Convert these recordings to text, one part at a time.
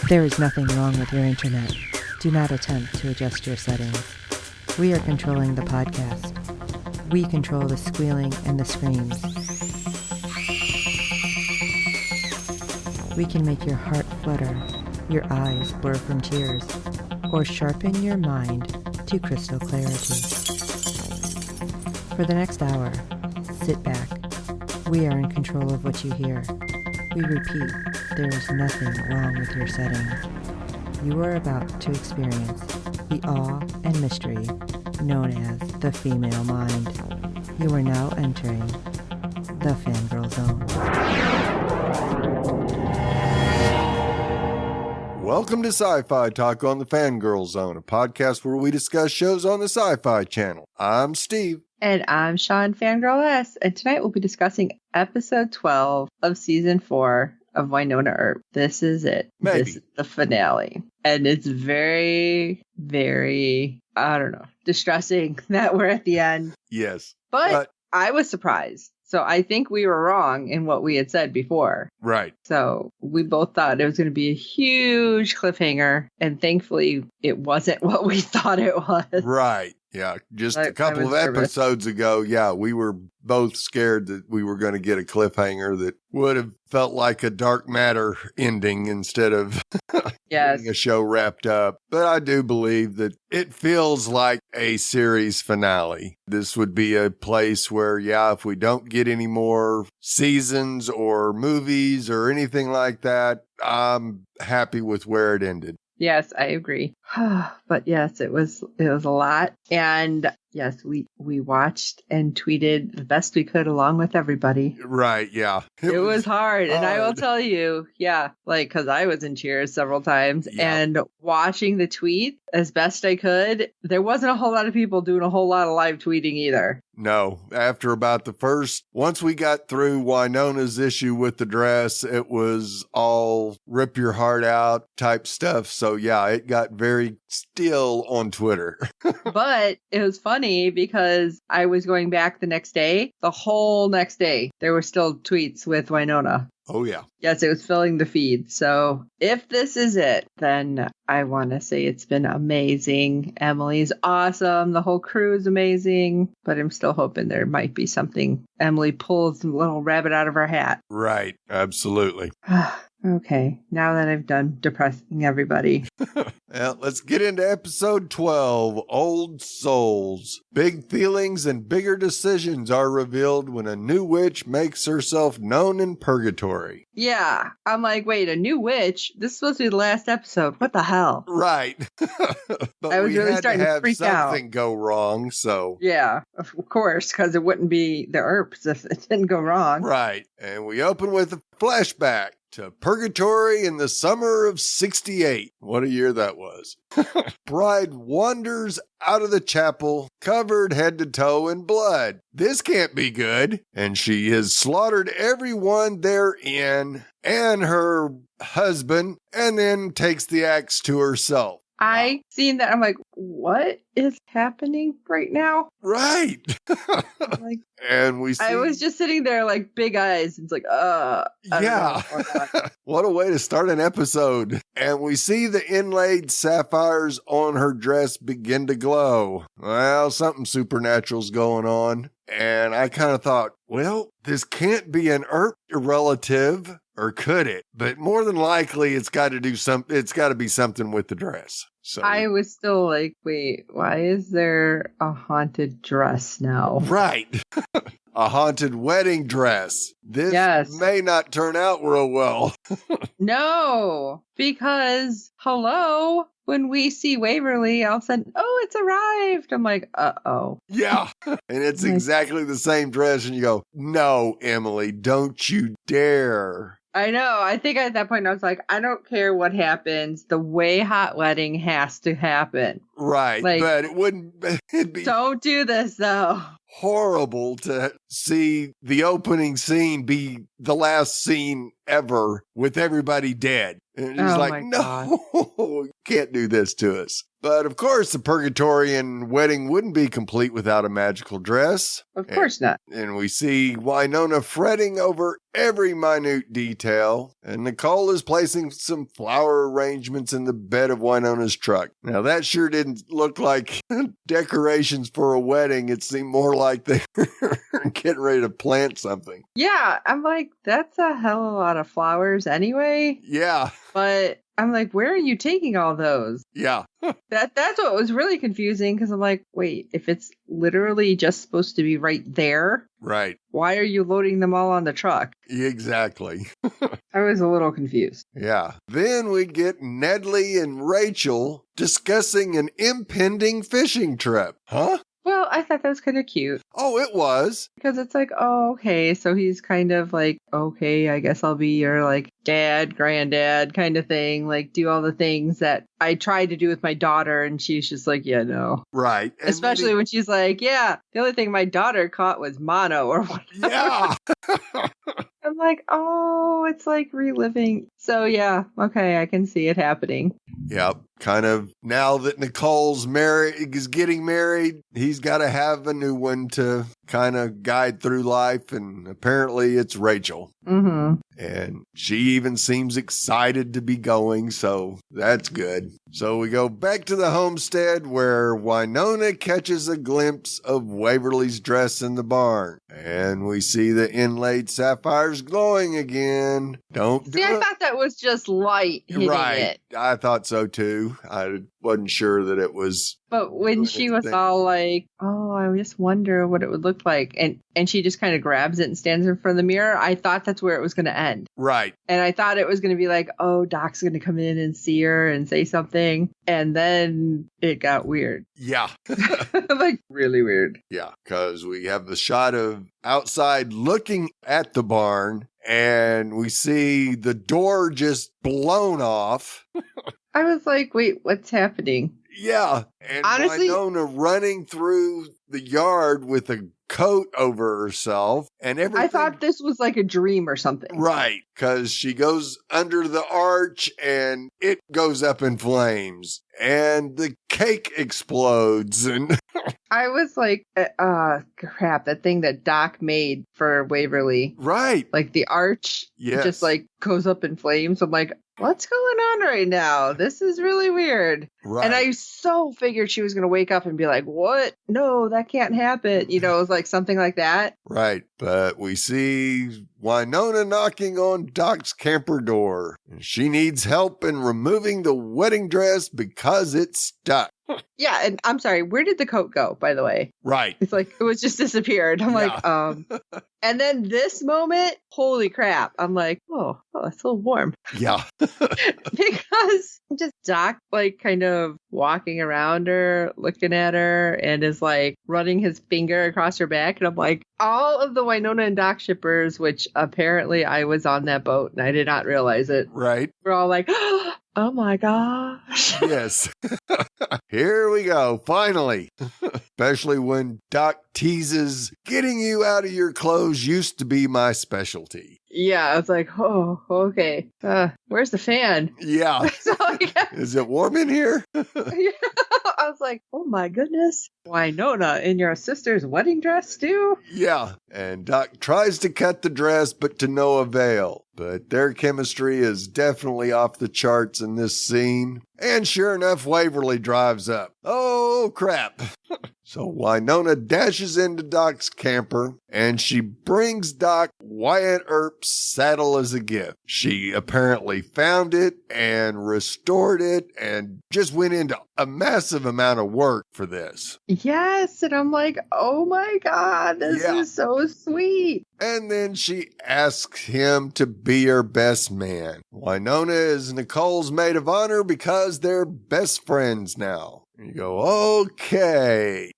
There is nothing wrong with your internet. Do not attempt to adjust your settings. We are controlling the podcast. We control the squealing and the screams. We can make your heart flutter, your eyes blur from tears, or sharpen your mind to crystal clarity. For the next hour, sit back. We are in control of what you hear. We repeat, there is nothing wrong with your settings. You are about to experience the awe and mystery known as the female mind. You are now entering the Fangirl Zone. Welcome to Sci-Fi Talk on the Fangirl Zone, a podcast where we discuss shows on the Sci-Fi Channel. I'm Steve. And I'm Sean Fangirl S. And tonight we'll be discussing episode 12 of season 4 of Wynonna Earp. This is it. Maybe. This is the finale. And it's very, very, distressing that we're at the end. Yes. But I was surprised. So I think we were wrong in what we had said before. Right. So we both thought it was going to be a huge cliffhanger. And thankfully, it wasn't what we thought it was. Right. Yeah. Just a couple of episodes ago, we were both scared that we were going to get a cliffhanger that would have felt like a Dark Matter ending instead of getting a show wrapped up. But I do believe that it feels like a series finale. This would be a place where, if we don't get any more seasons or movies or anything like that, I'm happy with where it ended. Yes, I agree. But yes, it was a lot. And yes, we watched and tweeted the best we could along with everybody. Right, yeah. It was hard. And I will tell you, because I was in cheers several times and watching the tweet as best I could, there wasn't a whole lot of people doing a whole lot of live tweeting either. No, after about once we got through Wynonna's issue with the dress, it was all rip your heart out type stuff. So it got very still on Twitter. But it was funny because I was going back the next day, the whole next day, there were still tweets with Wynonna. Oh, yeah. Yes, it was filling the feed. So if this is it, then I want to say it's been amazing. Emily's awesome. The whole crew is amazing. But I'm still hoping there might be something. Emily pulls a little rabbit out of her hat. Right. Absolutely. Okay. Now that I've done depressing everybody. Well, let's get into episode 12, Old Souls. Big feelings and bigger decisions are revealed when a new witch makes herself known in Purgatory. Yeah. I'm like, wait, a new witch? This is supposed to be the last episode. What the hell? Right. But I was we really had starting to to have freak out. something go wrong, so. Yeah, of course, because it wouldn't be the Earps if it didn't go wrong. Right. And we open with a flashback to Purgatory in the summer of 68. What a year that was. Bride wanders out of the chapel, covered head to toe in blood. This can't be good. And she has slaughtered everyone therein and her husband, and then takes the axe to herself. I seen that. I'm like, what is happening right now? Right. Like, and we see. I was just sitting there like big eyes. It's like, I don't know. What a way to start an episode. And we see the inlaid sapphires on her dress begin to glow. Well, something supernatural's going on. And I kind of thought, well, this can't be an Earp relative. Or could it? But more than likely, it's got to be something with the dress. So I was still like, wait, why is there a haunted dress now? Right. A haunted wedding dress. This may not turn out real well. No, because hello. When we see Waverly, all of a sudden, it's arrived. I'm like, uh-oh. Yeah. And it's exactly the same dress. And you go, no, Emily, don't you dare. I know. I think at that point I was like, I don't care what happens. The way hot wedding has to happen. Right. Like, but it'd be. Don't do this though. Horrible to see the opening scene be the last scene ever with everybody dead. And he's like, no, can't do this to us. But of course, the Purgatory and wedding wouldn't be complete without a magical dress. Of course not. And we see Wynonna fretting over every minute detail, and Nicole is placing some flower arrangements in the bed of Wynonna's truck. Now, that sure didn't look like decorations for a wedding. It seemed more like they were getting ready to plant something. Yeah, I'm like, that's a hell of a lot of flowers anyway. Yeah. But I'm like, where are you taking all those? Yeah. That's what was really confusing, because I'm like, wait, if it's literally just supposed to be right there, Right. why are you loading them all on the truck? Exactly. I was a little confused. Yeah. Then we get Nedley and Rachel discussing an impending fishing trip. Huh? Well, I thought that was kind of cute. Oh, it was. Because it's like, oh, okay. So he's kind of like, okay, I guess I'll be your like dad, granddad kind of thing. Like do all the things that I tried to do with my daughter. And she's just like, yeah, no. Right. And especially when she's like, yeah, the only thing my daughter caught was mono or whatever. Yeah. I'm like, oh, it's like reliving. So yeah, okay, I can see it happening. Yep. Kind of now that Nicole's is getting married, he's got to have a new one to kind of guide through life. And apparently it's Rachel. Mm-hmm. And she even seems excited to be going. So that's good. So we go back to the homestead where Wynonna catches a glimpse of Waverly's dress in the barn. And we see the inlaid sapphires glowing again. Don't do it. I thought that was just light hitting it. I thought so too. I wasn't sure that it was. But when she was all like, oh, I just wonder what it would look like. And she just kind of grabs it and stands in front of the mirror. I thought that's where it was going to end. Right. And I thought it was going to be like, oh, Doc's going to come in and see her and say something. And then it got weird. Yeah. Like really weird. Yeah. Because we have the shot of outside looking at the barn and we see the door just blown off. I was like, wait, what's happening? Yeah. And honestly, Wynonna running through the yard with a coat over herself and everything. I thought this was like a dream or something. Right. Because she goes under the arch and it goes up in flames and the cake explodes. And I was like, crap, that thing that Doc made for Waverly. Right. Like the arch just like goes up in flames. I'm like, what's going on right now? This is really weird. Right. And I so figured she was going to wake up and be like, what? No, that can't happen. You know, it was like something like that. Right. But we see Wynonna knocking on Doc's camper door. She needs help in removing the wedding dress because it's stuck. Yeah, and I'm sorry, where did the coat go, by the way? Right. It's like, it was just disappeared. I'm like, and then this moment, holy crap. I'm like, oh, it's a little warm. Yeah. Because just Doc, like, kind of walking around her, looking at her, and is like running his finger across her back. And I'm like, all of the Wynonna and Doc shippers, which apparently I was on that boat and I did not realize it. Right. We're all like, oh my gosh. Yes. Here we go. Finally. Especially when Doc teases, getting you out of your clothes used to be my specialty. Yeah, I was like, oh, okay. Where's the fan? Yeah. So, yeah. Is it warm in here? Yeah. I was like, oh my goodness. Wynonna in your sister's wedding dress too? Yeah. And Doc tries to cut the dress, but to no avail. But their chemistry is definitely off the charts in this scene. And sure enough, Waverly drives up. Oh, crap. So Wynonna dashes into Doc's camper, and she brings Doc Wyatt Earp's saddle as a gift. She apparently found it and restored it and just went into a massive amount of work for this. Yes, and I'm like, oh my God, this is so sweet. And then she asks him to be her best man. Wynonna is Nicole's maid of honor because they're best friends now. You go, okay.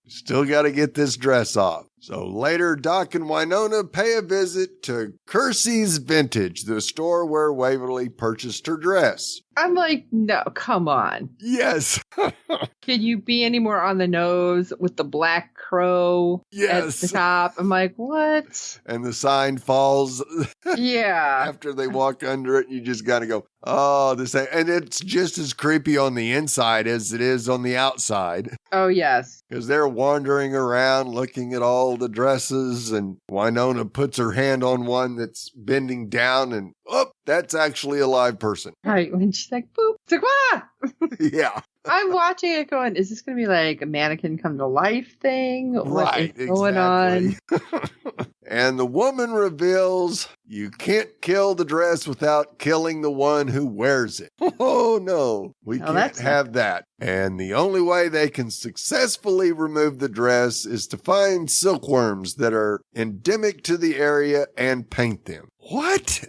Still got to get this dress off. So later, Doc and Wynonna pay a visit to Kersey's Vintage, the store where Waverly purchased her dress. I'm like, no, come on. Yes. Could you be any more on the nose with the black crow at the top? I'm like, what? And the sign falls. Yeah. After they walk under it, you just got to go, oh, this ain't. And it's just as creepy on the inside as it is on the outside. Oh, yes. Because they're wandering around looking at all the dresses, and Wynonna puts her hand on one that's bending down, and oh, that's actually a live person. Right. When she's like, boop. It's like, ah! Yeah. I'm watching it going, is this going to be like a mannequin come to life thing? Right, what is going on? And the woman reveals you can't kill the dress without killing the one who wears it. Oh, no. We can't have that. And the only way they can successfully remove the dress is to find silkworms that are endemic to the area and paint them. What?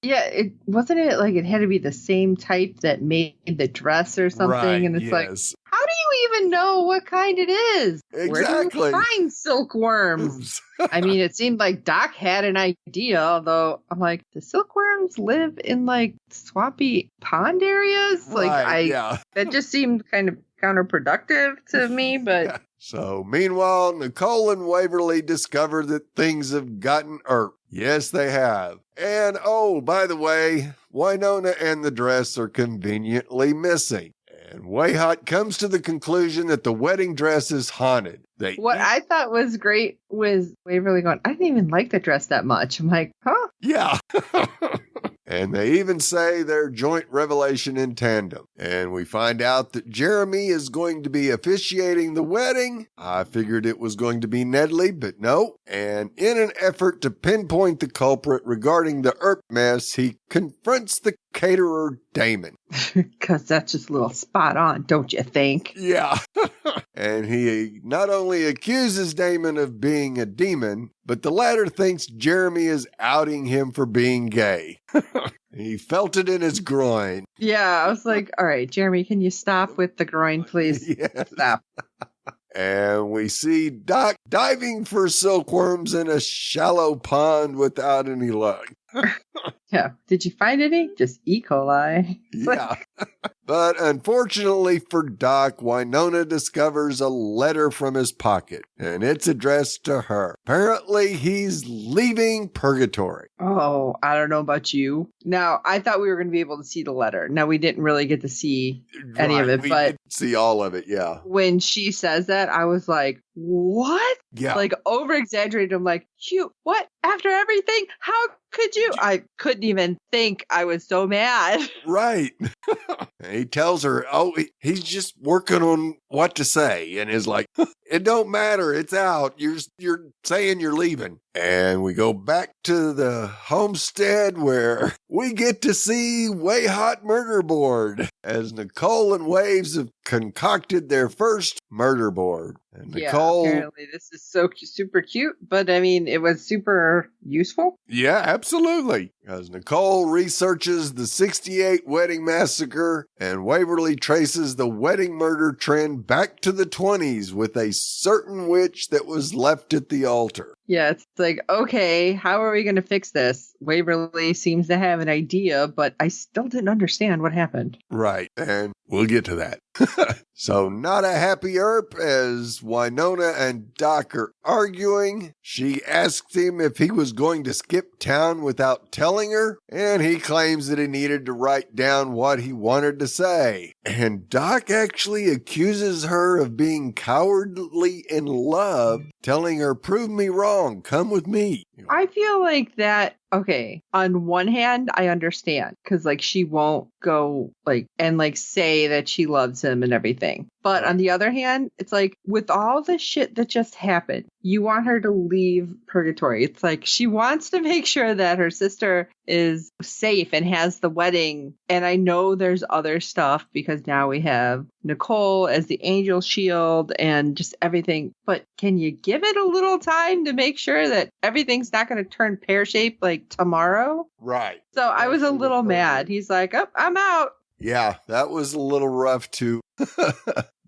Yeah, wasn't it like it had to be the same type that made the dress or something? Right, and it's like, yes. how do you even know what kind it is? Exactly. Where do you find silkworms? I mean, it seemed like Doc had an idea, although I'm like, do silkworms live in like swampy pond areas? Like, that just seemed kind of counterproductive to me, but. Yeah. So, meanwhile, Nicole and Waverly discover that things have gotten Earp. Yes, they have. And, oh, by the way, Wynonna and the dress are conveniently missing. And Wayhot comes to the conclusion that the wedding dress is haunted. What I thought was great was Waverly going, I didn't even like the dress that much. I'm like, huh? Yeah. And they even say their joint revelation in tandem. And we find out that Jeremy is going to be officiating the wedding. I figured it was going to be Nedley, but no. And in an effort to pinpoint the culprit regarding the Earp mess, he confronts the caterer, Damon. Because that's just a little spot on, don't you think? Yeah. And he not only accuses Damon of being a demon, but the latter thinks Jeremy is outing him for being gay. He felt it in his groin. Yeah, I was like, all right, Jeremy, can you stop with the groin, please? Yes. Stop. And we see Doc diving for silkworms in a shallow pond without any luck. Yeah. Did you find any? Just E. coli. Yeah. But unfortunately for Doc, Wynonna discovers a letter from his pocket, and it's addressed to her. Apparently, he's leaving Purgatory. Oh, I don't know about you. Now, I thought we were going to be able to see the letter. Now, we didn't really get to see any of it, we but did see all of it, yeah. When she says that, I was like, what? Yeah. Like, over-exaggerated. I'm like, you, what? After everything? How could you? I couldn't even think. I was so mad. Right. He tells her, oh, he's just working on what to say. And is like, it don't matter. It's out. You're saying you're leaving. And we go back to the homestead where we get to see Way Hot Murder Board as Nicole and Waves have concocted their first murder board. And Nicole, apparently this is so super cute, but I mean, it was super useful. Yeah, absolutely. As Nicole researches the 68 wedding massacre and Waverly traces the wedding murder trend back to the 20s with a certain witch that was left at the altar. Yeah, it's like, okay, how are we going to fix this? Waverly seems to have an idea, but I still didn't understand what happened. Right, and we'll get to that. So not a happy Earp as Wynonna and Doc are arguing. She asks him if he was going to skip town without telling her, and he claims that he needed to write down what he wanted to say. And Doc actually accuses her of being cowardly in love, telling her, prove me wrong, come with me. I feel like that, okay, on one hand, I understand, because, like, she won't go, like, and, like, say that she loves him and everything. But on the other hand, it's like, with all the shit that just happened, you want her to leave Purgatory. It's like, she wants to make sure that her sister is safe and has the wedding. And I know there's other stuff, because now we have Nicole as the angel shield and just everything. But can you give it a little time to make sure that everything's not going to turn pear-shaped like tomorrow? Right. So I was a little mad. He's like, oh, I'm out. Yeah, that was a little rough to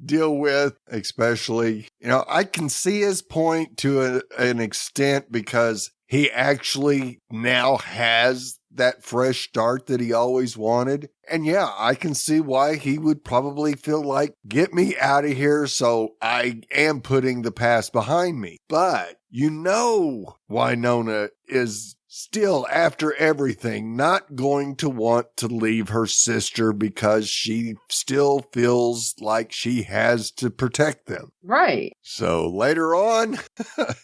deal with, especially, I can see his point to an extent because he actually now has that fresh start that he always wanted. And yeah, I can see why he would probably feel like, get me out of here, so I am putting the past behind me. But Wynonna is still, after everything, not going to want to leave her sister because she still feels like she has to protect them. Right. So later on,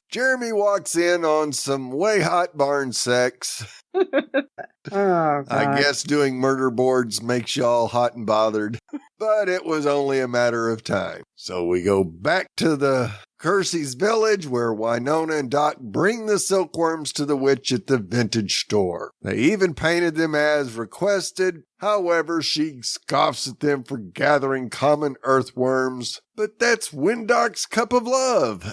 Jeremy walks in on some way hot barn sex. Oh, God. I guess doing murder boards makes y'all hot and bothered, but it was only a matter of time. So we go back to the Kersey's village where Wynonna and Doc bring the silkworms to the witch at the vintage store. They even painted them as requested. However, she scoffs at them for gathering common earthworms. But that's Windoc's cup of love.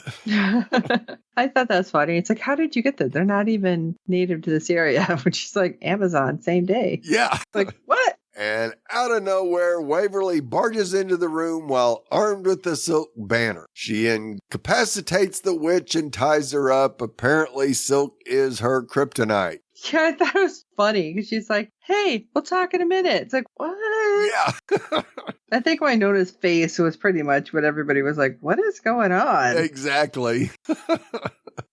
I thought that was funny. It's like, how did you get that? They're not even native to this area, which is like Amazon, same day. Yeah. Like, what? And out of nowhere, Waverly barges into the room while armed with the silk banner. She incapacitates the witch and ties her up. Apparently, silk is her kryptonite. Yeah, I thought it was funny because she's like, hey, we'll talk in a minute. It's like, what? Yeah. I think Wynonna's face was pretty much what everybody was like, what is going on? Exactly.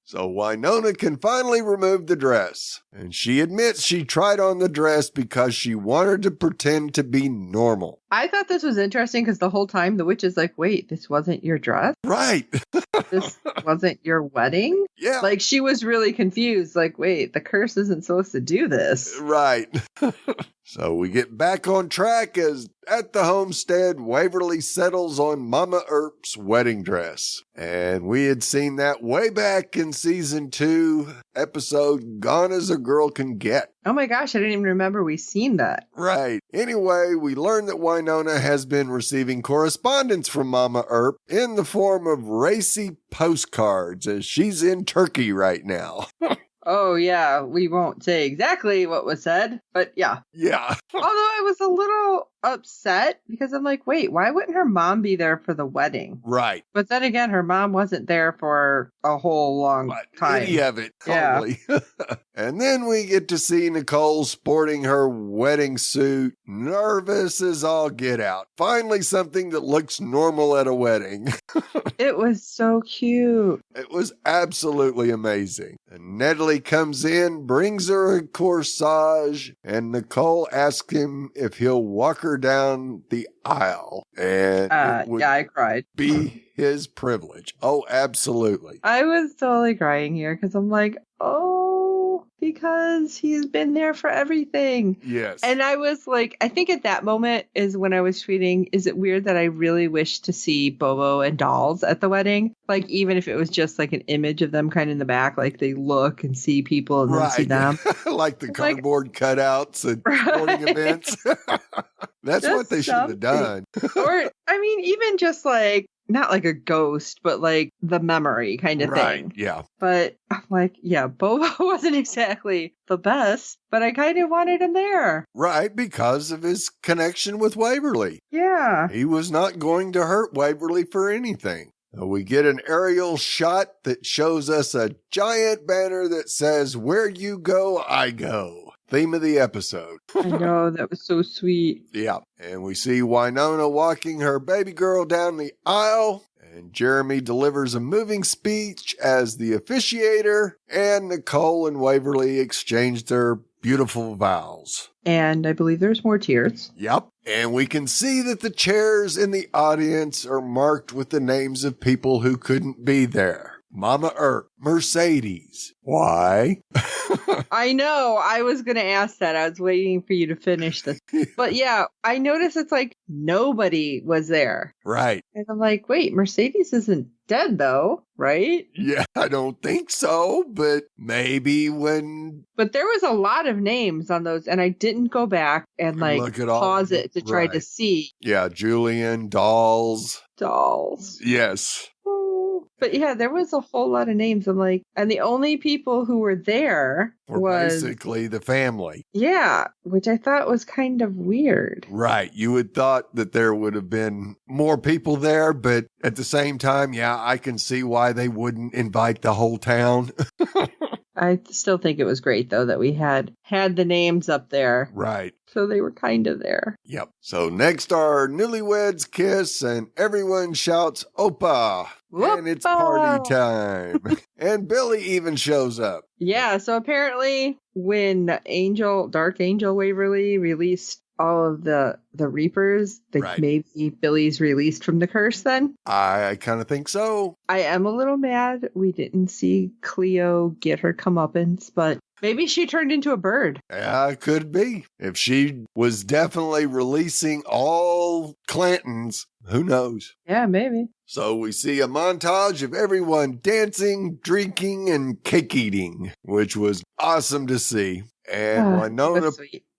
So Wynonna can finally remove the dress. And she admits she tried on the dress because she wanted to pretend to be normal. I thought this was interesting because the whole time the witch is like, wait, this wasn't your dress? Right. This wasn't your wedding? Yeah. Like, she was really confused. Like, wait, the curse isn't supposed to do this. Right. So we get back on track as at the homestead, Waverly settles on Mama Earp's wedding dress. And we had seen that way back in season 2, episode Gone as a Girl Can Get. Oh my gosh, I didn't even remember we seen that. Right. Anyway, we learn that Wynonna has been receiving correspondence from Mama Earp in the form of racy postcards as she's in Turkey right now. Oh, yeah, we won't say exactly what was said, but yeah. Yeah. Although I was a little upset because I'm like, wait, why wouldn't her mom be there for the wedding? Right. But then again, her mom wasn't there for a whole long time. Any of it, totally. Yeah. And then we get to see Nicole sporting her wedding suit, nervous as all get out. Finally, something that looks normal at a wedding. It was so cute. It was absolutely amazing. And Natalie comes in, brings her a corsage, and Nicole asks him if he'll walk her down the aisle. And yeah, I cried. Be his privilege. Oh, absolutely. I was totally crying here because I'm like, oh, because he's been there for everything. Yes. And I was like, I think at that moment is when I was tweeting, is it weird that I really wish to see Bobo and Dolls at the wedding? Like, even if it was just like an image of them kind of in the back, like they look and see people and then see them. Like the cardboard cutouts at sporting events. That's just what they should have done. Or, I mean, even just like, not like a ghost, but like the memory kind of thing. Yeah. But I'm like, yeah, Bobo wasn't exactly the best, but I kind of wanted him there. Right, because of his connection with Waverly. Yeah. He was not going to hurt Waverly for anything. We get an aerial shot that shows us a giant banner that says, "Where you go, I go." Theme of the episode. I know, that was so sweet. Yeah. And we see Wynonna walking her baby girl down the aisle. And Jeremy delivers a moving speech as the officiator. And Nicole and Waverly exchange their beautiful vows. And I believe there's more tears. Yep. And we can see that the chairs in the audience are marked with the names of people who couldn't be there. Mama Earp, Mercedes. Why? I know. I was going to ask that. I was waiting for you to finish this. But yeah, I noticed it's like nobody was there. Right. And I'm like, wait, Mercedes isn't dead though, right? Yeah, I don't think so, but maybe when... But there was a lot of names on those, and I didn't go back and like pause it to try to see. Yeah, Julian, Dolls. Dolls. Yes. But yeah, there was a whole lot of names. I'm like, and the only people who were there was basically the family. Yeah, which I thought was kind of weird. Right. You would thought that there would have been more people there, but at the same time, yeah, I can see why they wouldn't invite the whole town. I still think it was great, though, that we had the names up there. Right. So they were kind of there. Yep. So next are Newlyweds Kiss, and everyone shouts, Opa! Whoopa! And it's party time. And Billy even shows up. Yeah, so apparently when Dark Angel Waverly released all of the Reapers, Right. maybe Billy's released from the curse then? I kind of think so. I am a little mad we didn't see Cleo get her comeuppance, but maybe she turned into a bird. Yeah, it could be. If she was definitely releasing all Clantons, who knows? Yeah, maybe. So we see a montage of everyone dancing, drinking, and cake eating, which was awesome to see. And Wynonna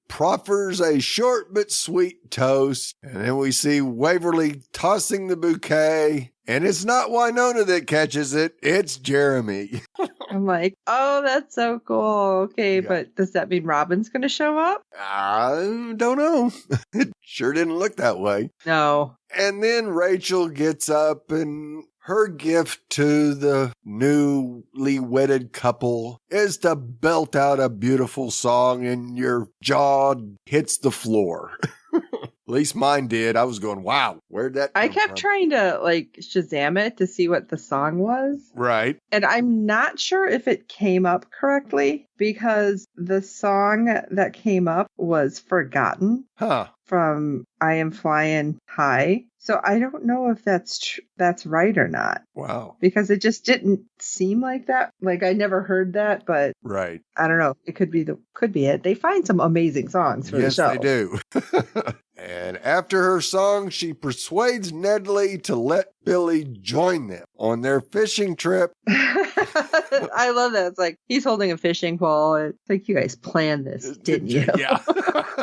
proffers a short but sweet toast. And then we see Waverly tossing the bouquet. And it's not Wynonna that catches it, it's Jeremy. I'm like, oh, that's so cool. Okay, Yeah. but does that mean Robin's going to show up? I don't know. It sure didn't look that way. No. And then Rachel gets up, and her gift to the newly wedded couple is to belt out a beautiful song and your jaw hits the floor. At least mine did. I was going, wow, where'd that come I kept from? trying to Shazam it to see what the song was. Right. And I'm not sure if it came up correctly because the song that came up was Forgotten Huh. from I Am Flying High. So I don't know if that's right or not Wow. because it just didn't seem like that. Like I never heard that, but Right. I don't know. It could be it. They find some amazing songs for the show. Yes, they do. And after her song, she persuades Nedley to let Billy join them on their fishing trip. I love that. It's like he's holding a fishing pole. It's like you guys planned this, didn't you? Yeah.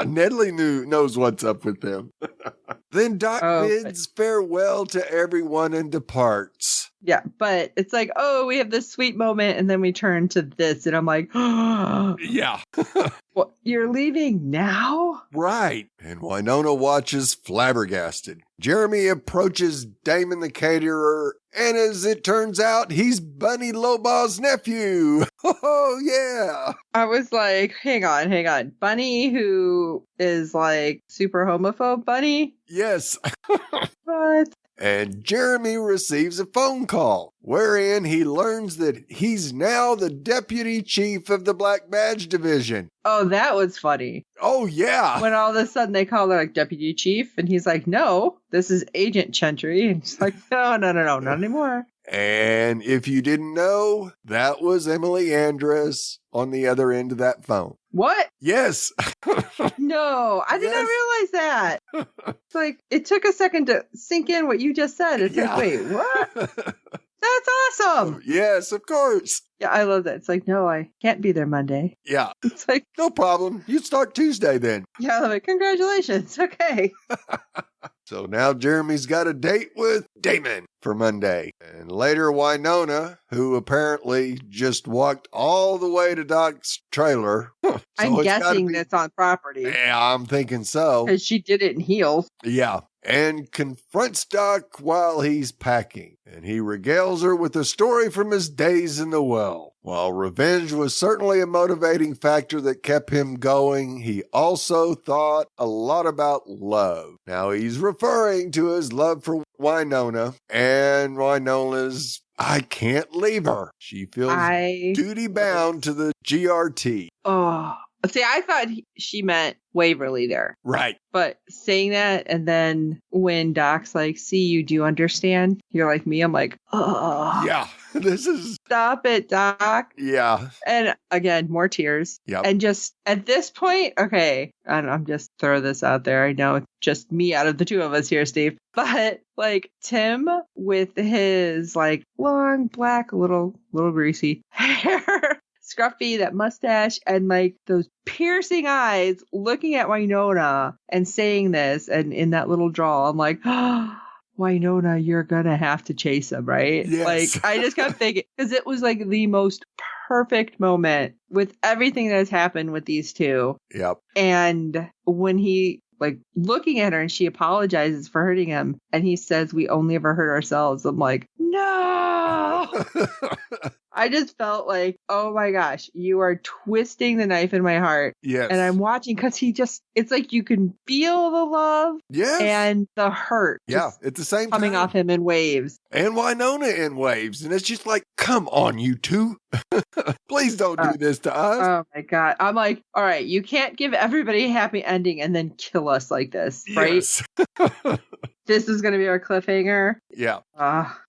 Nedley knows what's up with them. Then Doc bids farewell to everyone and departs. Yeah, but it's like, oh, we have this sweet moment, and then we turn to this, and I'm like, yeah. What, you're leaving now? Right. And Wynonna watches flabbergasted. Jeremy approaches Damon the caterer, and as it turns out, he's Bunny Lobaw's nephew. Oh, yeah. I was like, hang on. Bunny, who is like super homophobe Bunny? Yes. What? And Jeremy receives a phone call wherein he learns that he's now the deputy chief of the Black Badge Division. Oh, that was funny. Oh, yeah. When all of a sudden they call her like deputy chief, and he's like, no, this is Agent Chantry. And she's like, no, not anymore. And if you didn't know, that was Emily Andress on the other end of that phone. What? Yes. No, I did not realize that. It's like, it took a second to sink in what you just said. It's like, wait, what? That's awesome. Yes, of course. Yeah, I love that. It's like, no, I can't be there Monday. Yeah. It's like, no problem. You start Tuesday then. Yeah, I love it. Congratulations. Okay. So now Jeremy's got a date with Damon for Monday. And later Wynonna, who apparently just walked all the way to Doc's trailer. So I'm guessing that's on property. Yeah, I'm thinking so. Because she did it in heels. Yeah. And confronts Doc while he's packing. And he regales her with a story from his days in the well. While revenge was certainly a motivating factor that kept him going, he also thought a lot about love. Now he's referring to his love for Wynonna, and Wynonna's, I can't leave her. She feels duty bound to the GRT. Oh, see, I thought she meant Waverly there. Right. But saying that, and then when Doc's like, see, you do understand? You're like me. I'm like, oh. Yeah. This is... Stop it, Doc. Yeah. And again, more tears. Yep. And just at this point, okay, I'm just throw this out there. I know it's just me out of the two of us here, Steve. But like Tim with his like long, black, little greasy hair. Scruffy, that mustache, and like those piercing eyes looking at Wynonna and saying this, and in that little drawl, I'm like, oh, Wynonna, you're gonna have to chase him, right? Yes. Like, I just kept thinking, because it was like the most perfect moment with everything that has happened with these two. Yep. And when he, like, looking at her and she apologizes for hurting him, and he says, we only ever hurt ourselves. I'm like, no! I just felt like, oh my gosh, you are twisting the knife in my heart. Yes. And I'm watching because it's like you can feel the love and the hurt. Yeah, at the same time. Coming off him in waves. And Wynonna in waves. And it's just like, come on, you two. Please don't do this to us. Oh my God. I'm like, all right, you can't give everybody a happy ending and then kill us like this, right? Yes. This is going to be our cliffhanger. Yeah.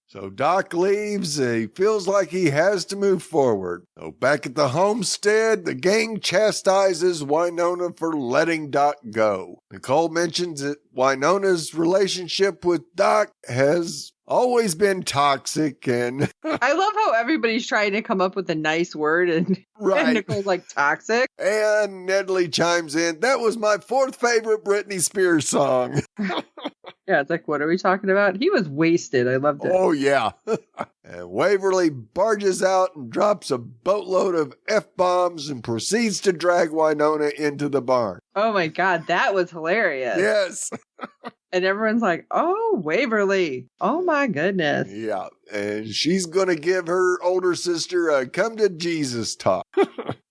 So Doc leaves. He feels like he has to move forward. So back at the homestead, the gang chastises Wynonna for letting Doc go. Nicole mentions that Wynonna's relationship with Doc has always been toxic, and I love how everybody's trying to come up with a nice word, and Nicole's like, toxic. And Nedley chimes in, that was my 4th favorite Britney Spears song. Yeah, it's like, what are we talking about? He was wasted. I loved it. Oh, yeah. And Waverly barges out and drops a boatload of F-bombs and proceeds to drag Wynonna into the barn. Oh, my God. That was hilarious. Yes. And everyone's like, oh, Waverly. Oh, my goodness. Yeah. And she's going to give her older sister a come to Jesus talk.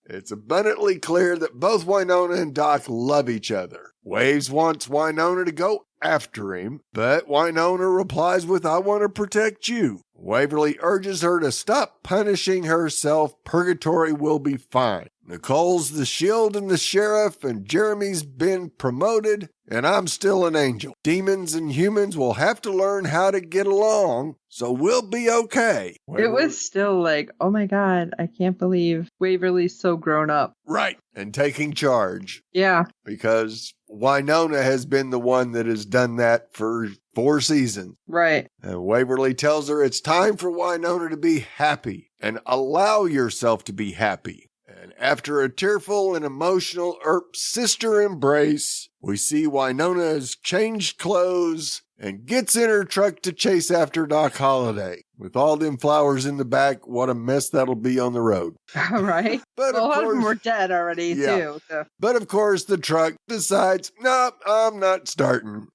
It's abundantly clear that both Wynonna and Doc love each other. Waves wants Wynonna to go after him, but Wynonna replies with, I want to protect you. Waverly urges her to stop punishing herself. Purgatory will be fine. Nicole's the shield and the sheriff, and Jeremy's been promoted, and I'm still an angel. Demons and humans will have to learn how to get along, so we'll be okay. It was still like, oh my God, I can't believe Waverly's so grown up. Right. And taking charge. Yeah. Because Wynonna has been the one that has done that for 4 seasons. Right. And Waverly tells her it's time for Wynonna to be happy and allow yourself to be happy. And after a tearful and emotional Earp sister embrace, we see Wynonna has changed clothes and gets in her truck to chase after Doc Holliday. With all them flowers in the back, what a mess that'll be on the road. All right. But a lot of them were dead already, too. So. But of course, the truck decides, nope, I'm not starting.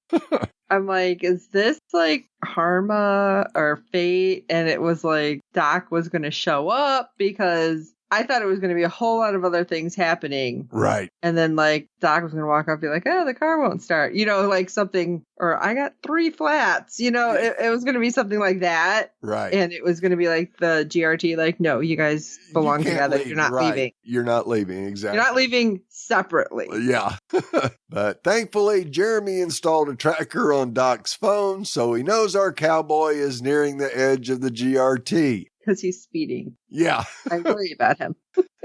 I'm like, is this like karma or fate? And it was like Doc was going to show up because I thought it was going to be a whole lot of other things happening. Right. And then like Doc was going to walk up and be like, oh, the car won't start. You know, like something, or I got 3 flats. You know, it was going to be something like that. Right. And it was going to be like the GRT, like, no, you guys belong together. Leave. You're not right. leaving. You're not leaving, exactly. You're not leaving separately. Yeah. But thankfully, Jeremy installed a tracker on Doc's phone, so he knows our cowboy is nearing the edge of the GRT. Because he's speeding. Yeah. I worry about him.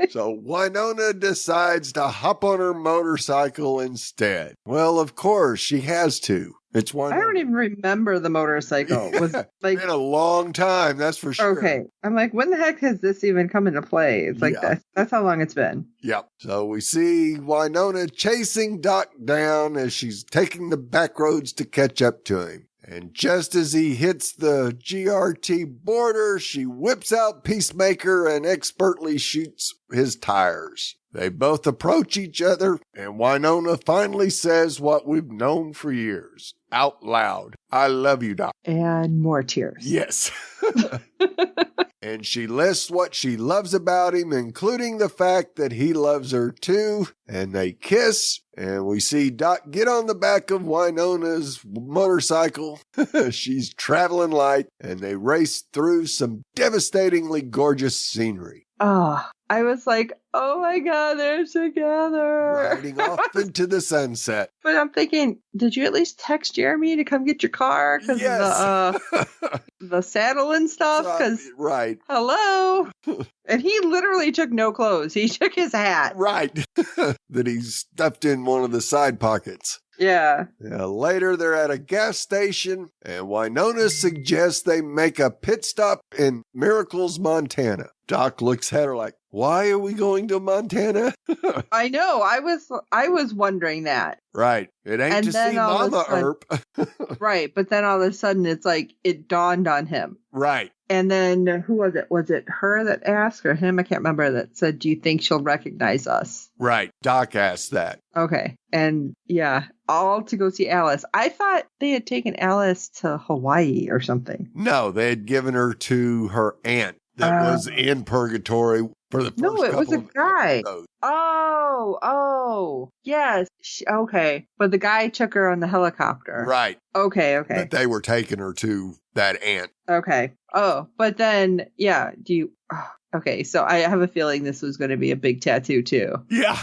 So Wynonna decides to hop on her motorcycle instead. Well, of course, she has to. It's Wynonna. I don't even remember the motorcycle. It was like, it's been a long time, that's for sure. Okay. I'm like, when the heck has this even come into play? It's like, that's how long it's been. Yep. So we see Wynonna chasing Doc down as she's taking the back roads to catch up to him. And just as he hits the GRT border, she whips out Peacemaker and expertly shoots his tires. They both approach each other, and Wynonna finally says what we've known for years, out loud. I love you, Doc. And more tears. Yes. And she lists what she loves about him, including the fact that he loves her too. And they kiss, and we see Doc get on the back of Wynonna's motorcycle. She's traveling light, and they race through some devastatingly gorgeous scenery. Oh, I was like, oh my God, they're together. Riding off into the sunset. But I'm thinking, did you at least text Jeremy to come get your car? Because the saddle and stuff? Because right. Hello. And he literally took no clothes. He took his hat. Right. That he stuffed in one of the side pockets. Yeah. Later, they're at a gas station, and Wynonna suggests they make a pit stop in Miracles, Montana. Doc looks at her like, why are we going to Montana? I know. I was wondering that. Right. It ain't to see Mama Earp. Right. But then all of a sudden it's like it dawned on him. Right. And then who was it? Was it her that asked or him? I can't remember, that said, do you think she'll recognize us? Right. Doc asked that. Okay. And yeah, all to go see Alice. I thought they had taken Alice to Hawaii or something. No, they had given her to her aunt that was in Purgatory for the first couple of episodes. No, it was a guy. Oh, yes. Okay. But the guy took her on the helicopter. Right. Okay. But they were taking her to that aunt. Okay. Oh, but then, yeah, okay, so I have a feeling this was going to be a big tattoo too. Yeah.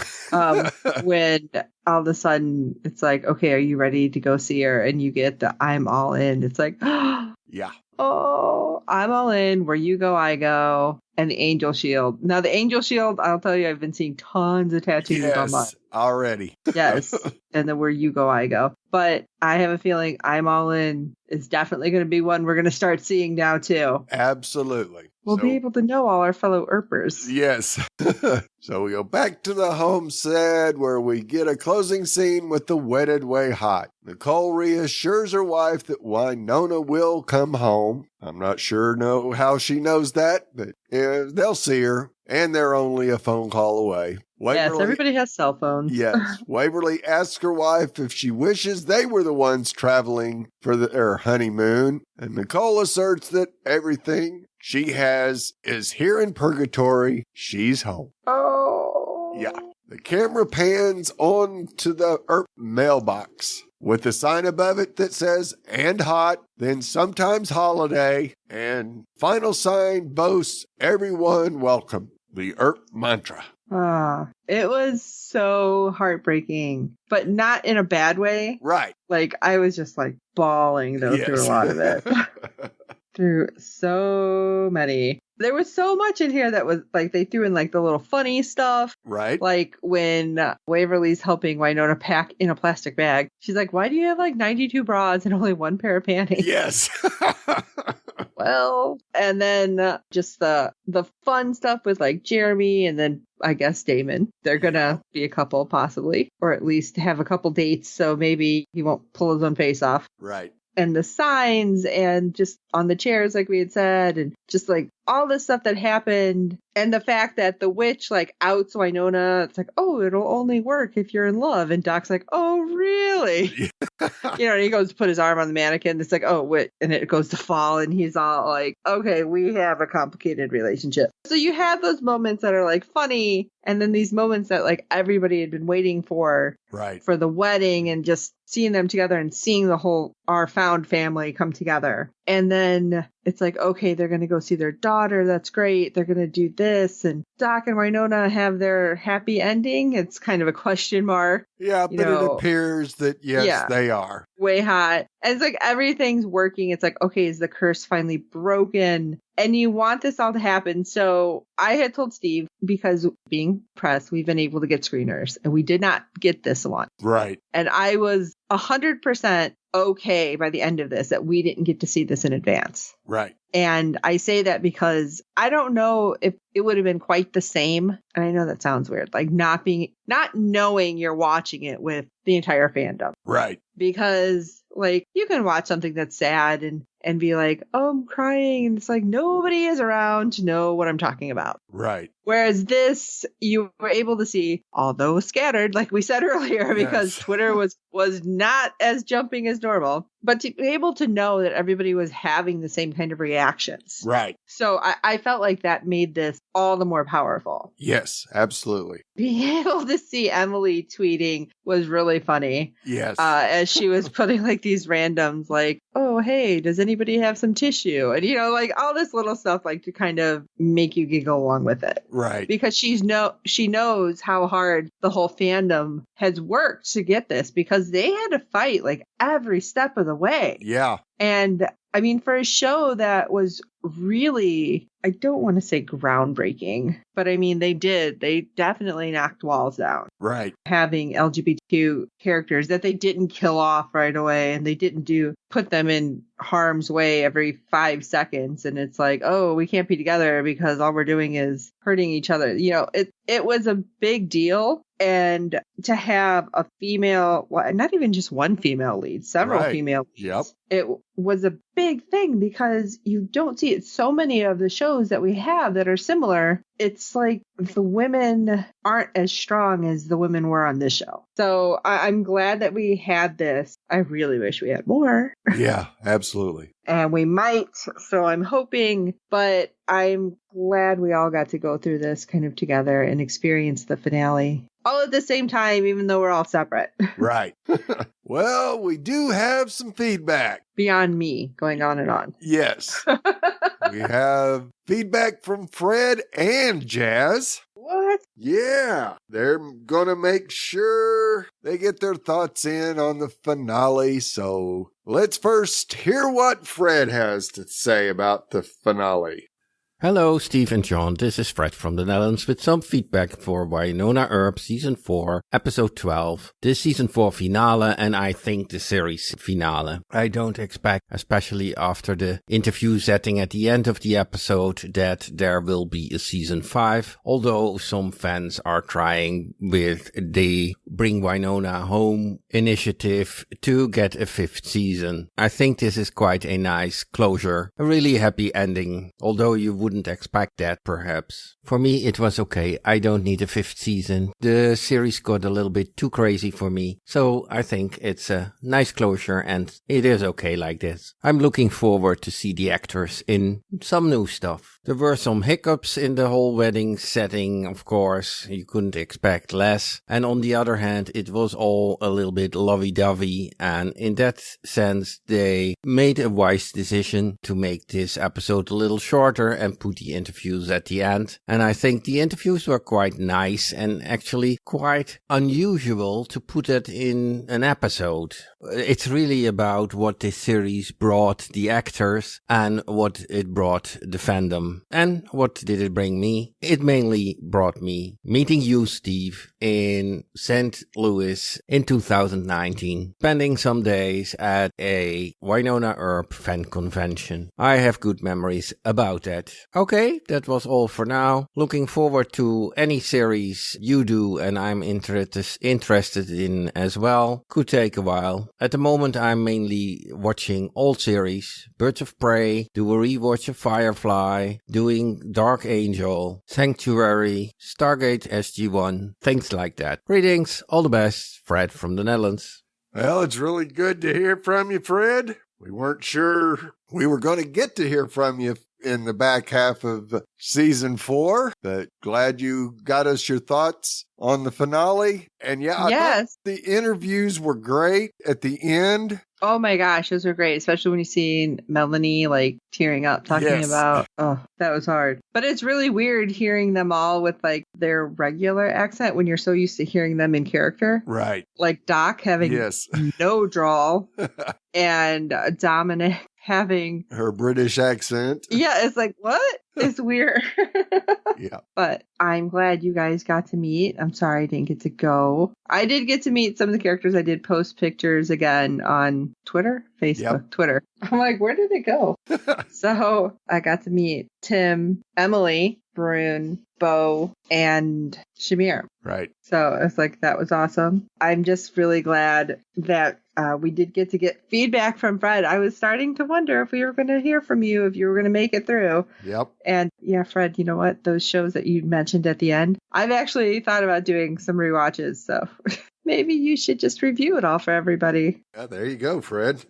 When all of a sudden it's like, okay, are you ready to go see her? And you get the I'm all in. It's like, yeah. Oh, I'm all in. Where you go, I go. And the angel shield. Now, the angel shield, I'll tell you, I've been seeing tons of tattoos on mine. Already. Yes. And then where you go, I go. But I have a feeling I'm all in is definitely going to be one we're going to start seeing now, too. Absolutely. We'll be able to know all our fellow Earpers. Yes. So we go back to the homestead where we get a closing scene with the wedded way hot. Nicole reassures her wife that Wynonna will come home. I'm not sure how she knows that, but they'll see her. And they're only a phone call away. Yes, everybody has cell phones. Yes. Waverly asks her wife if she wishes they were the ones traveling for their honeymoon. And Nicole asserts that everything she has is here in Purgatory. She's home. Oh. Yeah. The camera pans on to the Earp mailbox with a sign above it that says, and hot, then sometimes holiday, and final sign boasts everyone welcome. The Earp mantra. It was so heartbreaking, but not in a bad way. Right. Like, I was just like bawling through a lot of it. Through so many. There was so much in here that was like, they threw in like the little funny stuff. Right. Like when Waverly's helping Wynonna pack in a plastic bag. She's like, why do you have like 92 bras and only one pair of panties? Yes. Well, and then just the fun stuff with like Jeremy and then I guess Damon. They're going to be a couple possibly, or at least have a couple dates. So maybe he won't pull his own face off. Right. And the signs and just on the chairs, like we had said, and just like all this stuff that happened. And the fact that the witch like outs Wynonna. It's like, oh, it'll only work if you're in love. And Doc's like, oh, really? And he goes to put his arm on the mannequin. It's like, oh, wait. And it goes to fall. And he's all like, okay, we have a complicated relationship. So you have those moments that are like funny. And then these moments that like everybody had been waiting for. Right. For the wedding and just seeing them together and seeing our found family come together. And then it's like, okay, they're going to go see their daughter. That's great. They're going to do this. And Doc and Wynonna have their happy ending. It's kind of a question mark. Yeah, but it appears that, yes, they are. Way hot. And it's like everything's working. It's like, okay, is the curse finally broken? And you want this all to happen. So I had told Steve, because being press, we've been able to get screeners. And we did not get this one. Right. And I was 100% okay by the end of this that we didn't get to see this in advance. Right. And I say that because I don't know if it would have been quite the same. And I know that sounds weird, like not knowing you're watching it with the entire fandom. Right. Because like you can watch something that's sad and be like, oh, I'm crying. And it's like nobody is around to know what I'm talking about. Right. Whereas this, you were able to see, although scattered, like we said earlier, because Twitter was not as jumping as normal, but to be able to know that everybody was having the same kind of reactions. Right. So I felt like that made this all the more powerful. Yes, absolutely. Being able to see Emily tweeting was really funny. Yes. As she was putting like these randoms like, oh, hey, does anybody have some tissue? And, like all this little stuff like to kind of make you giggle along with it. Right. Because she knows how hard the whole fandom has worked to get this because they had to fight like every step of the way. Yeah. And I mean, for a show that was really, I don't want to say groundbreaking, but I mean, they definitely knocked walls down. Right. Having LGBTQ characters that they didn't kill off right away and they didn't put them in harm's way every 5 seconds. And it's like, oh, we can't be together because all we're doing is hurting each other. It was a big deal. And to have a female, well, not even just one female lead, several female leads, it was a big thing because you don't see it. So many of the shows that we have that are similar, it's like the women aren't as strong as the women were on this show. So I'm glad that we had this. I really wish we had more. Yeah, absolutely. And we might. So I'm hoping, but I'm glad we all got to go through this kind of together and experience the finale all at the same time, even though we're all separate. Right. Well, we do have some feedback. Beyond me going on and on. Yes. We have feedback from Fred and Jazz. What? Yeah. They're going to make sure they get their thoughts in on the finale. So let's first hear what Fred has to say about the finale. Hello, Steve and John. This is Fred from the Netherlands with some feedback for Wynonna Earp Season 4, Episode 12. This Season 4 finale, and I think the series finale. I don't expect, especially after the interview setting at the end of the episode, that there will be a Season 5, although some fans are trying with the Bring Wynonna Home initiative to get a 5th season. I think this is quite a nice closure, a really happy ending, although you wouldn't expect that, perhaps. For me, it was okay. I don't need a 5th season. The series got a little bit too crazy for me, so I think it's a nice closure and it is okay like this. I'm looking forward to see the actors in some new stuff. There were some hiccups in the whole wedding setting, of course. You couldn't expect less. And on the other hand, it was all a little bit lovey-dovey, and in that sense, they made a wise decision to make this episode a little shorter and put the interviews at the end. And I think the interviews were quite nice and actually quite unusual to put it in an episode. It's really about what this series brought the actors and what it brought the fandom. And what did it bring me? It mainly brought me meeting you, Steve, in St. Louis in 2019, spending some days at a Wynonna Earp fan convention. I have good memories about that. Okay, that was all for now. Looking forward to any series you do and I'm interested in as well. Could take a while. At the moment, I'm mainly watching old series, Birds of Prey, do a rewatch of Firefly, doing Dark Angel, Sanctuary, Stargate SG-1, things like that. Greetings, all the best, Fred from the Netherlands. Well, it's really good to hear from you, Fred. We weren't sure we were going to get to hear from you in the back half of Season 4, but glad you got us your thoughts on the finale. And yeah, I thought the interviews were great at the end. Oh my gosh, those were great, especially when you see Melanie like tearing up talking about, oh, that was hard. But it's really weird hearing them all with like their regular accent when you're so used to hearing them in character. Right. Like Doc having no drawl and Dominic having her British accent. Yeah, it's like, what? It's weird. Yeah. But I'm glad you guys got to meet. I'm sorry I didn't get to go. I did get to meet some of the characters. I did post pictures again on Twitter, Facebook, Twitter. I'm like, where did it go? So I got to meet Tim, Emily, Brune, Bo, and Shamir. Right. So it's like, that was awesome. I'm just really glad that we did get to get feedback from Fred. I was starting to wonder if we were going to hear from you, if you were going to make it through. Yep. And yeah, Fred, you know what? Those shows that you mentioned at the end, I've actually thought about doing some rewatches. So maybe you should just review it all for everybody. Yeah, there you go, Fred.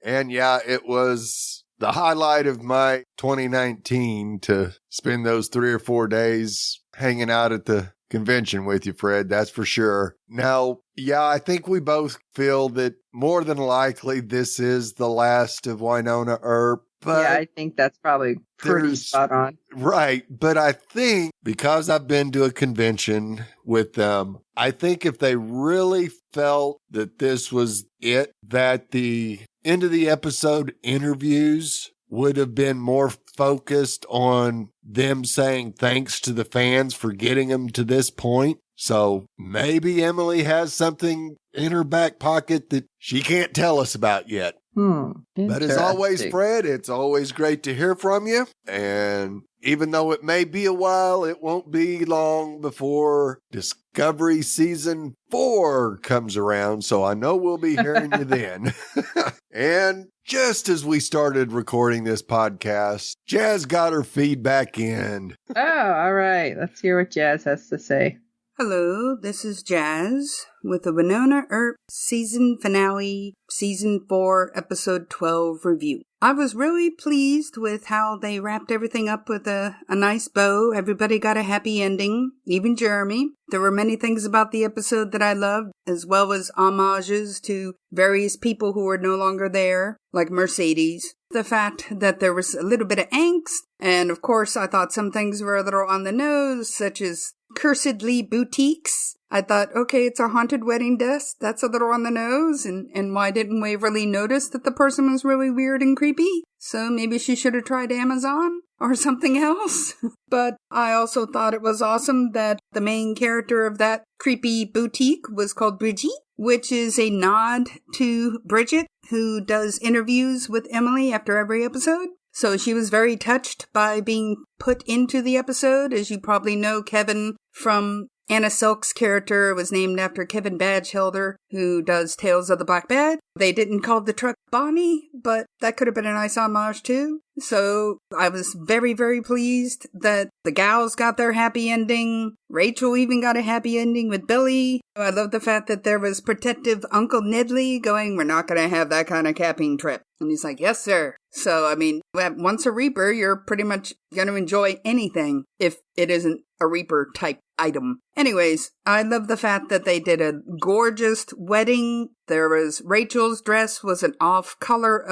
And yeah, it was the highlight of my 2019 to spend those 3 or 4 days hanging out at the convention with you, Fred. That's for sure. Now, yeah, I think we both feel that more than likely this is the last of Wynonna Earp. But yeah, I think that's probably pretty spot on. Right. But I think because I've been to a convention with them, I think if they really felt that this was it, that the end of the episode interviews would have been more focused on them saying thanks to the fans for getting them to this point. So maybe Emily has something in her back pocket that she can't tell us about yet. But as always, Fred, it's always great to hear from you. And even though it may be a while, it won't be long before Discovery Season 4 comes around. So I know we'll be hearing you then. And just as we started recording this podcast, Jazz got her feedback in. Oh, all right. Let's hear what Jazz has to say. Hello, this is Jazz with the Wynonna Earp season finale, season 4, episode 12 review. I was really pleased with how they wrapped everything up with a nice bow. Everybody got a happy ending, even Jeremy. There were many things about the episode that I loved, as well as homages to various people who were no longer there, like Mercedes. The fact that there was a little bit of angst, and of course I thought some things were a little on the nose, such as cursedly boutiques. I thought, okay, it's a haunted wedding dress. That's a little on the nose. And why didn't Waverly notice that the person was really weird and creepy? So maybe she should have tried Amazon or something else. But I also thought it was awesome that the main character of that creepy boutique was called Brigitte, which is a nod to Bridget, who does interviews with Emily after every episode. So she was very touched by being put into the episode. As you probably know, Kevin from Anna Silk's character was named after Kevin Badgehelder, who does Tales of the Black Bad. They didn't call the truck Bonnie, but that could have been a nice homage too. So I was very, very pleased that the gals got their happy ending. Rachel even got a happy ending with Billy. I love the fact that there was protective Uncle Nedley going, we're not going to have that kind of camping trip. And he's like, yes, sir. So, I mean, once a Reaper, you're pretty much going to enjoy anything if it isn't a Reaper type item. Anyways, I love the fact that they did a gorgeous wedding. There was Rachel's dress was an off color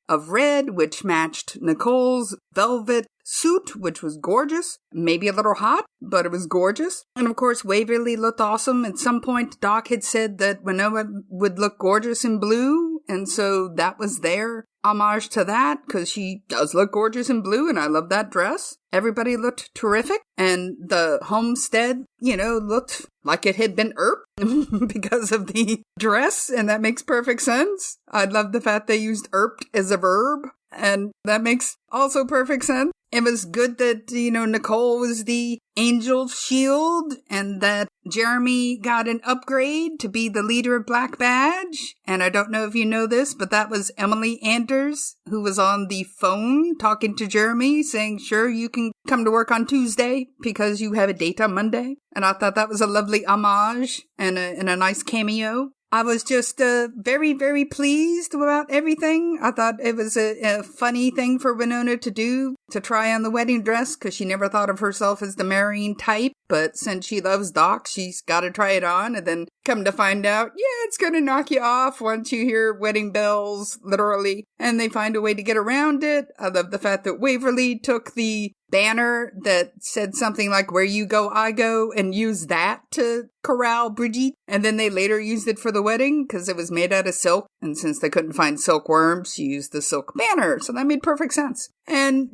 of red, which matched Nicole's velvet suit, which was gorgeous. Maybe a little hot, but it was gorgeous. And of course, Waverly looked awesome. At some point, Doc had said that Wynonna would look gorgeous in blue. And so that was their homage to that, because she does look gorgeous in blue, and I love that dress. Everybody looked terrific, and the homestead, looked like it had been Earp because of the dress, and that makes perfect sense. I love the fact they used Earp as a verb, and that makes also perfect sense. It was good that, Nicole was the angel's shield and that Jeremy got an upgrade to be the leader of Black Badge. And I don't know if you know this, but that was Emily Anders, who was on the phone talking to Jeremy saying, sure, you can come to work on Tuesday because you have a date on Monday. And I thought that was a lovely homage and a nice cameo. I was just very, very pleased about everything. I thought it was a funny thing for Wynonna to do, to try on the wedding dress, because she never thought of herself as the marrying type. But since she loves Doc, she's got to try it on, and then come to find out, it's going to knock you off once you hear wedding bells, literally. And they find a way to get around it. I love the fact that Waverly took the banner that said something like, where you go, I go, and used that to corral Brigitte. And then they later used it for the wedding because it was made out of silk. And since they couldn't find silkworms, she used the silk banner. So that made perfect sense. And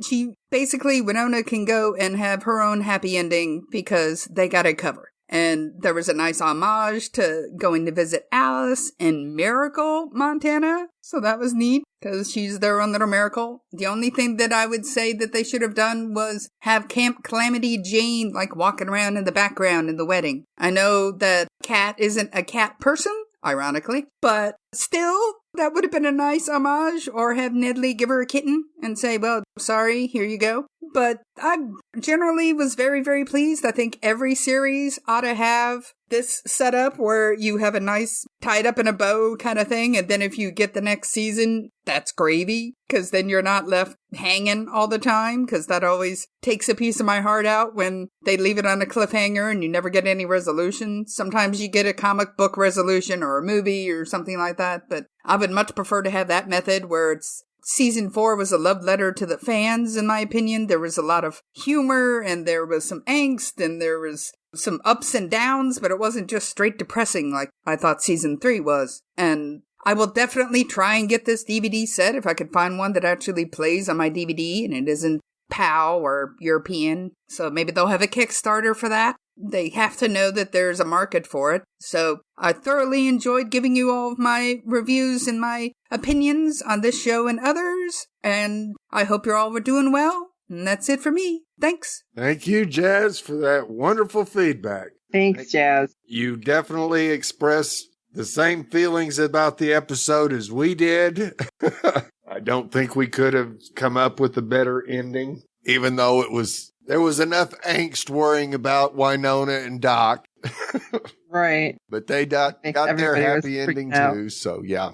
Wynonna can go and have her own happy ending because they got it covered. And there was a nice homage to going to visit Alice in Miracle, Montana. So that was neat because she's their own little miracle. The only thing that I would say that they should have done was have Camp Calamity Jane walking around in the background in the wedding. I know that Cat isn't a cat person, ironically, but still, that would have been a nice homage, or have Nedley give her a kitten and say, well, sorry, here you go. But I generally was very, very pleased. I think every series ought to have this setup where you have a nice tied up in a bow kind of thing. And then if you get the next season, that's gravy, because then you're not left hanging all the time, because that always takes a piece of my heart out when they leave it on a cliffhanger and you never get any resolution. Sometimes you get a comic book resolution or a movie or something like that. But I would much prefer to have that method where it's Season 4 was a love letter to the fans, in my opinion. There was a lot of humor, and there was some angst, and there was some ups and downs, but it wasn't just straight depressing like I thought Season 3 was. And I will definitely try and get this DVD set if I could find one that actually plays on my DVD, and it isn't PAL or European. So maybe they'll have a Kickstarter for that. they have to know that there's a market for it. So I thoroughly enjoyed giving you all of my reviews and my opinions on this show and others, and I hope you're all doing well. And that's it for me. Thanks. Thank you, Jazz, for that wonderful feedback. Thanks, Jazz. You definitely expressed the same feelings about the episode as we did. I don't think we could have come up with a better ending, even though there was enough angst worrying about Wynonna and Doc. Right. But they got their happy ending too. So yeah.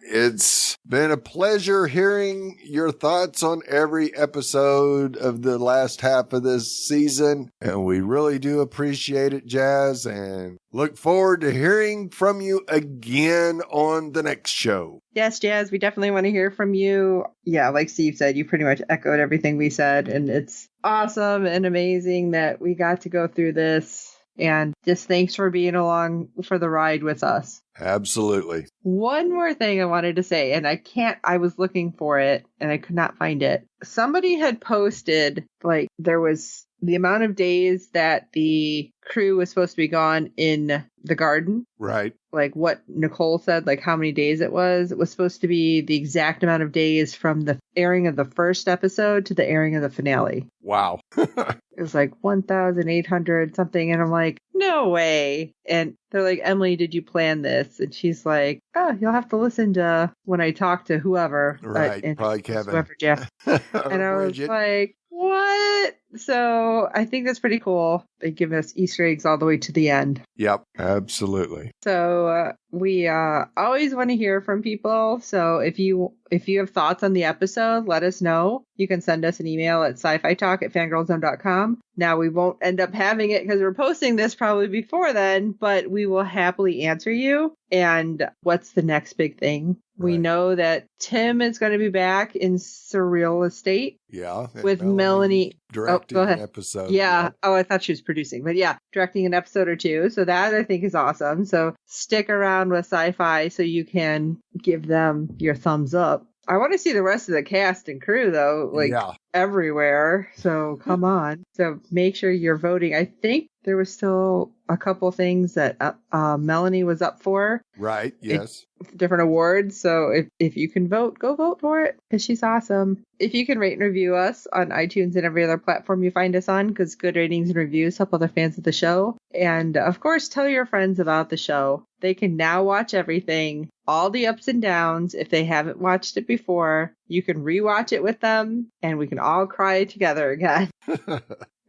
It's been a pleasure hearing your thoughts on every episode of the last half of this season. And we really do appreciate it, Jazz, and look forward to hearing from you again on the next show. Yes, Jazz, we definitely want to hear from you. Yeah, like Steve said, you pretty much echoed everything we said, and it's awesome and amazing that we got to go through this. And just thanks for being along for the ride with us. Absolutely. One more thing I wanted to say, and I was looking for it and I could not find it. Somebody had posted, like, there was the amount of days that the crew was supposed to be gone in the garden. Right. Like what Nicole said, like how many days it was. It was supposed to be the exact amount of days from the airing of the first episode to the airing of the finale. Wow. It was like 1,800 something. And I'm like, no way. And they're like, Emily, did you plan this? And she's like, oh, you'll have to listen to when I talk to whoever. Right. And probably Kevin. Whoever, Jeff. And I was like, what? So I think that's pretty cool. They give us Easter eggs all the way to the end. Yep, absolutely. So we always want to hear from people. So if you have thoughts on the episode, let us know. You can send us an email at sci-fi talk@fangirlzone.com. Now, we won't end up having it because we're posting this probably before then, but we will happily answer you. And what's the next big thing? We know that Tim is going to be back in Surreal Estate. Yeah. With Melanie directing an episode. Yeah. Oh, I thought she was producing. But yeah, directing an episode or two. So that I think is awesome. So stick around with Sci-Fi so you can give them your thumbs up. I want to see the rest of the cast and crew, though, everywhere. So come on. So make sure you're voting. I think there was still a couple things that Melanie was up for. Right. Yes. Different awards. So if you can vote, go vote for it because she's awesome. If you can rate and review us on iTunes and every other platform you find us on, because good ratings and reviews help other fans of the show. And of course, tell your friends about the show. They can now watch everything, all the ups and downs. If they haven't watched it before, you can rewatch it with them and we can all cry together again.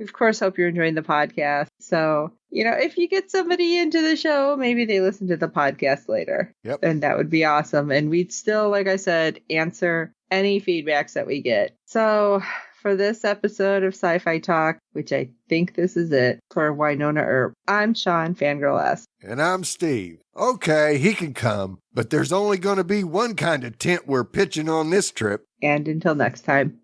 Of course, hope you're enjoying the podcast. So, if you get somebody into the show, maybe they listen to the podcast later. Yep. And that would be awesome. And we'd still, like I said, answer any feedbacks that we get. So for this episode of Sci-Fi Talk, which I think this is it for Wynonna Earp, I'm Sean, Fangirl S. And I'm Steve. Okay, he can come, but there's only going to be one kind of tent we're pitching on this trip. And until next time.